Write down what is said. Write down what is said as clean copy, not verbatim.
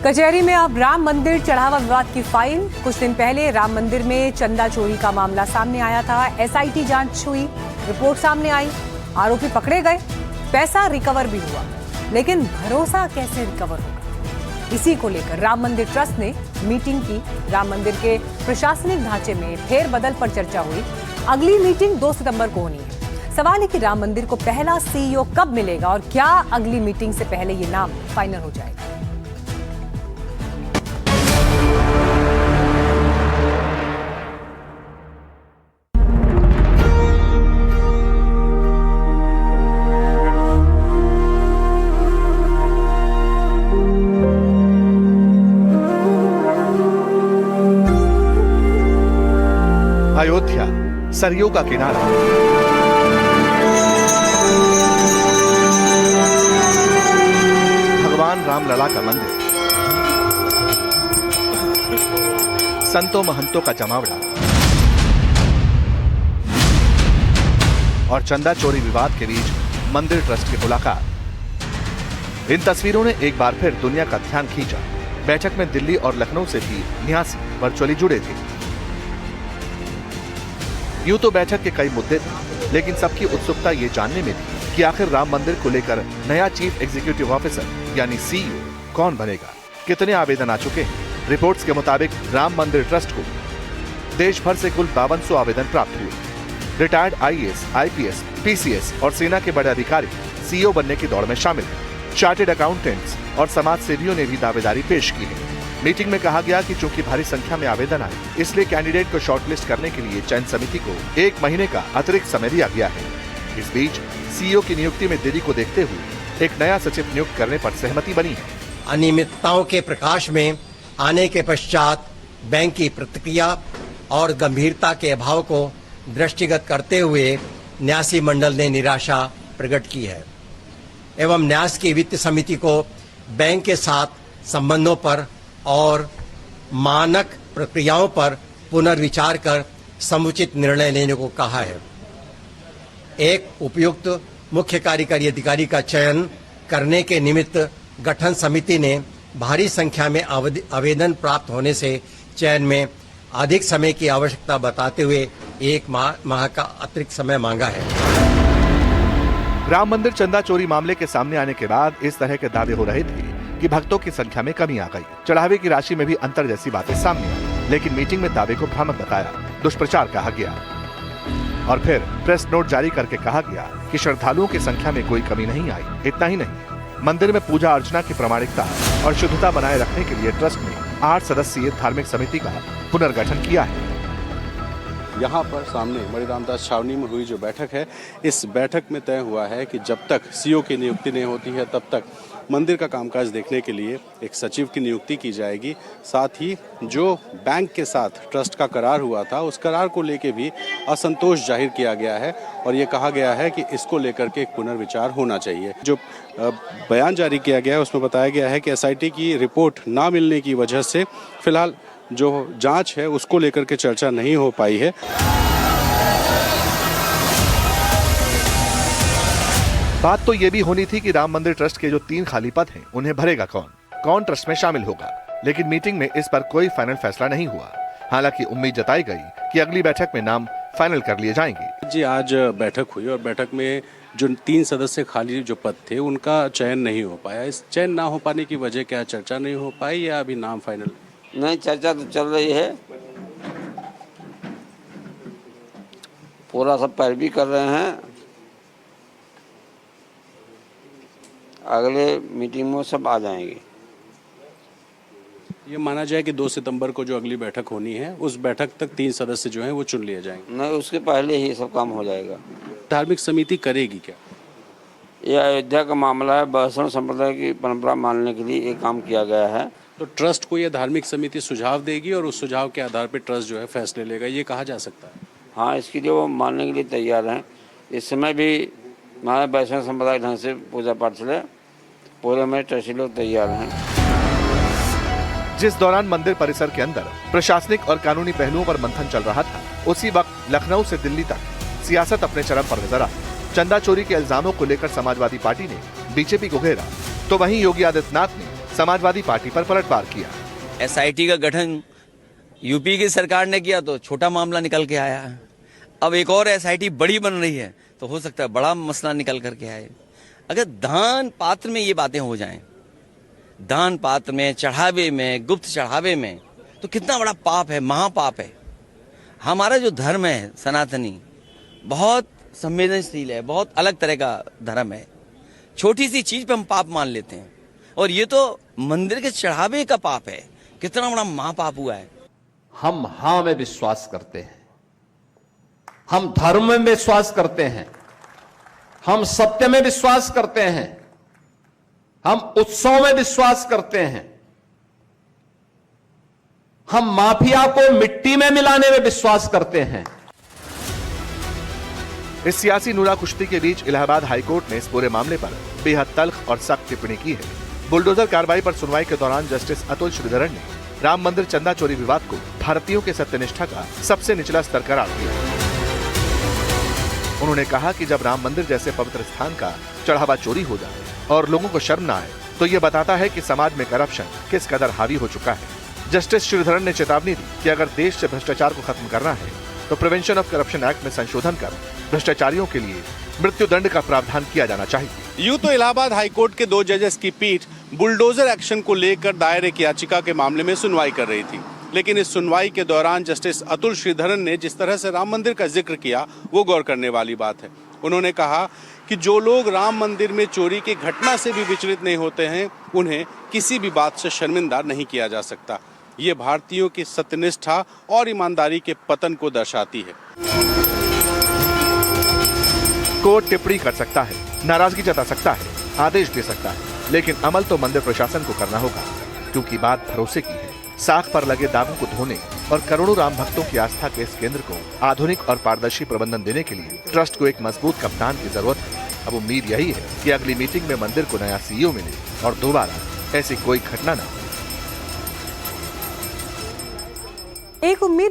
कचहरी में अब राम मंदिर चढ़ावा विवाद की फाइल। कुछ दिन पहले राम मंदिर में चंदा चोरी का मामला सामने आया था। एसआईटी जांच हुई, रिपोर्ट सामने आई, आरोपी पकड़े गए, पैसा रिकवर भी हुआ, लेकिन भरोसा कैसे रिकवर होगा, इसी को लेकर राम मंदिर ट्रस्ट ने मीटिंग की। राम मंदिर के प्रशासनिक ढांचे में फेरबदल पर चर्चा हुई। अगली मीटिंग 2 सितंबर को होनी है। सवाल है कि राम मंदिर को पहला सीईओ कब मिलेगा और क्या अगली मीटिंग से पहले ये नाम फाइनल हो जाएगा। अयोध्या, सरयू का किनारा, भगवान रामलला का मंदिर, संतों महंतों का जमावड़ा और चंदा चोरी विवाद के बीच मंदिर ट्रस्ट की मुलाकात। इन तस्वीरों ने एक बार फिर दुनिया का ध्यान खींचा। बैठक में दिल्ली और लखनऊ से भी न्यासी वर्चुअली जुड़े थे। यूं तो बैठक के कई मुद्दे थे, लेकिन सबकी उत्सुकता ये जानने में थी कि आखिर राम मंदिर को लेकर नया चीफ एग्जीक्यूटिव ऑफिसर यानी सीईओ कौन बनेगा। कितने आवेदन आ चुके हैं। रिपोर्ट्स के मुताबिक राम मंदिर ट्रस्ट को देश भर से कुल 5200 आवेदन प्राप्त हुए। रिटायर्ड आईएएस, आईपीएस, पीसीएस और सेना के बड़े अधिकारी सीईओ बनने की दौड़ में शामिल हैं। चार्टेड अकाउंटेंट्स और समाज सेवियों ने भी दावेदारी पेश की है। मीटिंग में कहा गया कि चूंकि भारी संख्या में आवेदन आए, इसलिए कैंडिडेट को शॉर्टलिस्ट करने के लिए चयन समिति को 1 महीने का अतिरिक्त समय दिया गया है। इस बीच सीईओ की नियुक्ति में देरी को देखते हुए एक नया सचिव नियुक्त करने पर सहमति बनी है। अनियमितताओं के प्रकाश में आने के पश्चात बैंक की प्रतिक्रिया और गंभीरता के अभाव को दृष्टिगत करते हुए न्यासी मंडल ने निराशा प्रकट की है एवं न्यास की वित्त समिति को बैंक के साथ संबंधों पर और मानक प्रक्रियाओं पर पुनर्विचार कर समुचित निर्णय लेने को कहा है। एक उपयुक्त मुख्य कार्यकारी अधिकारी का चयन करने के निमित्त गठन समिति ने भारी संख्या में आवेदन प्राप्त होने से चयन में अधिक समय की आवश्यकता बताते हुए 1 माह का अतिरिक्त समय मांगा है। राम मंदिर चंदा चोरी मामले के सामने आने के बाद इस तरह के दावे हो रहे थे कि भक्तों की संख्या में कमी आ गई, चढ़ावे की राशि में भी अंतर जैसी बातें सामने आई। लेकिन मीटिंग में दावे को भ्रामक बताया, दुष्प्रचार कहा गया और फिर प्रेस नोट जारी करके कहा गया कि श्रद्धालुओं की संख्या में कोई कमी नहीं आई। इतना ही नहीं, मंदिर में पूजा अर्चना की प्रामाणिकता और शुद्धता बनाए रखने के लिए ट्रस्ट ने 8 सदस्यीय धार्मिक समिति का पुनर्गठन किया है। यहाँ पर सामने मणि रामदास छावनी में हुई जो बैठक है, इस बैठक में तय हुआ है कि जब तक सीईओ की नियुक्ति नहीं होती है तब तक मंदिर का कामकाज देखने के लिए एक सचिव की नियुक्ति की जाएगी। साथ ही जो बैंक के साथ ट्रस्ट का करार हुआ था, उस करार को लेकर भी असंतोष जाहिर किया गया है और ये कहा गया है कि इसको लेकर के एक पुनर्विचार होना चाहिए। जो बयान जारी किया गया है उसमें बताया गया है कि एसआईटी की रिपोर्ट ना मिलने की वजह से फिलहाल जो जांच है उसको लेकर के चर्चा नहीं हो पाई है। बात तो ये भी होनी थी कि राम मंदिर ट्रस्ट के जो 3 खाली पद हैं, उन्हें भरेगा कौन ट्रस्ट में शामिल होगा। लेकिन मीटिंग में इस पर कोई फाइनल फैसला नहीं हुआ। हालांकि उम्मीद जताई गई कि अगली बैठक में नाम फाइनल कर लिए जाएंगे। जी, आज बैठक हुई और बैठक में जो 3 सदस्य खाली जो पद थे उनका चयन नहीं हो पाया। इस चयन ना हो पाने की वजह क्या, चर्चा नहीं हो पाई या अभी नाम फाइनल नहीं? चर्चा तो चल रही है, पूरा सब पैरवी कर रहे हैं। अगले मीटिंग में सब आ जाएंगे। ये माना जाए कि 2 सितंबर को जो अगली बैठक होनी है, उस बैठक तक 3 सदस्य जो हैं वो चुन लिए जाएंगे। नहीं, उसके पहले ही सब काम हो जाएगा। धार्मिक समिति करेगी क्या? ये अयोध्या का मामला है, वैष्णव संप्रदाय की परंपरा मानने के लिए ये काम किया गया है। तो ट्रस्ट को यह धार्मिक समिति सुझाव देगी और उस सुझाव के आधार पर ट्रस्ट जो है फैसले लेगा, ये कहा जा सकता है। हाँ, इसके लिए वो मानने के लिए तैयार हैं। इस समय भी हमारे वैष्णव संप्रदाय ढंग से पूजा पाठ चले, पूरे में ट्रस्टी लोग तैयार हैं। जिस दौरान मंदिर परिसर के अंदर प्रशासनिक और कानूनी पहलुओं पर मंथन चल रहा था, उसी वक्त लखनऊ से दिल्ली तक सियासत अपने चरम पर नजर आई। चंदा चोरी के इल्जामों को लेकर समाजवादी पार्टी ने बीजेपी को घेरा, तो वहीं योगी आदित्यनाथ ने समाजवादी पार्टी पर पलटवार किया। एसआईटी का गठन यूपी की सरकार ने किया तो छोटा मामला निकल के आया। अब एक और एसआईटी बड़ी बन रही है तो हो सकता है बड़ा मसला निकल करके आए। अगर दान पात्र में ये बातें हो जाएं, दान पात्र में, चढ़ावे में, गुप्त चढ़ावे में, तो कितना बड़ा पाप है, महापाप है। हमारा जो धर्म है सनातनी बहुत संवेदनशील है, बहुत अलग तरह का धर्म है। छोटी सी चीज पे हम पाप मान लेते हैं और ये तो मंदिर के चढ़ावे का पाप है, कितना बड़ा महापाप हुआ है। हम हाँ में विश्वास करते हैं, हम धर्म में विश्वास करते हैं, हम सत्य में विश्वास करते हैं, हम उत्सव में विश्वास करते हैं, हम माफिया को मिट्टी में मिलाने में विश्वास करते हैं। इस सियासी नूरा कुश्ती के बीच इलाहाबाद हाईकोर्ट ने इस पूरे मामले पर बेहद तल्ख और सख्त टिप्पणी की है। बुलडोजर कार्रवाई पर सुनवाई के दौरान जस्टिस अतुल श्रीधरन ने राम मंदिर चंदा चोरी विवाद को भारतीयों के सत्यनिष्ठा का सबसे निचला स्तर करार दिया। उन्होंने कहा कि जब राम मंदिर जैसे पवित्र स्थान का चढ़ावा चोरी हो जाए और लोगों को शर्म न आए तो ये बताता है कि समाज में करप्शन किस कदर हावी हो चुका है। जस्टिस श्रीधरन ने चेतावनी दी कि अगर देश से भ्रष्टाचार को खत्म करना है तो प्रिवेंशन ऑफ करप्शन एक्ट में संशोधन कर भ्रष्टाचारियों के लिए मृत्युदंड का प्रावधान किया जाना चाहिए। यूं तो इलाहाबाद हाईकोर्ट के 2 जजेस की पीठ बुलडोजर एक्शन को लेकर दायर एक याचिका के मामले में सुनवाई कर रही थी, लेकिन इस सुनवाई के दौरान जस्टिस अतुल श्रीधरन ने जिस तरह से राम मंदिर का जिक्र किया वो गौर करने वाली बात है। उन्होंने कहा कि जो लोग राम मंदिर में चोरी की घटना से भी विचलित नहीं होते हैं उन्हें किसी भी बात से शर्मिंदा नहीं किया जा सकता। ये भारतीयों की सत्यनिष्ठा और ईमानदारी के पतन को दर्शाती है। कोर्ट टिप्पणी कर सकता है, नाराजगी जता सकता है, आदेश दे सकता है, लेकिन अमल तो मंदिर प्रशासन को करना होगा, क्योंकि बात भरोसे की है। साख पर लगे दागों को धोने और करोड़ों राम भक्तों की आस्था के इस केंद्र को आधुनिक और पारदर्शी प्रबंधन देने के लिए ट्रस्ट को एक मजबूत कप्तान की जरूरत है। अब उम्मीद यही है कि अगली मीटिंग में मंदिर को नया सीईओ मिले और दोबारा ऐसी कोई घटना न हो। एक उम्मीद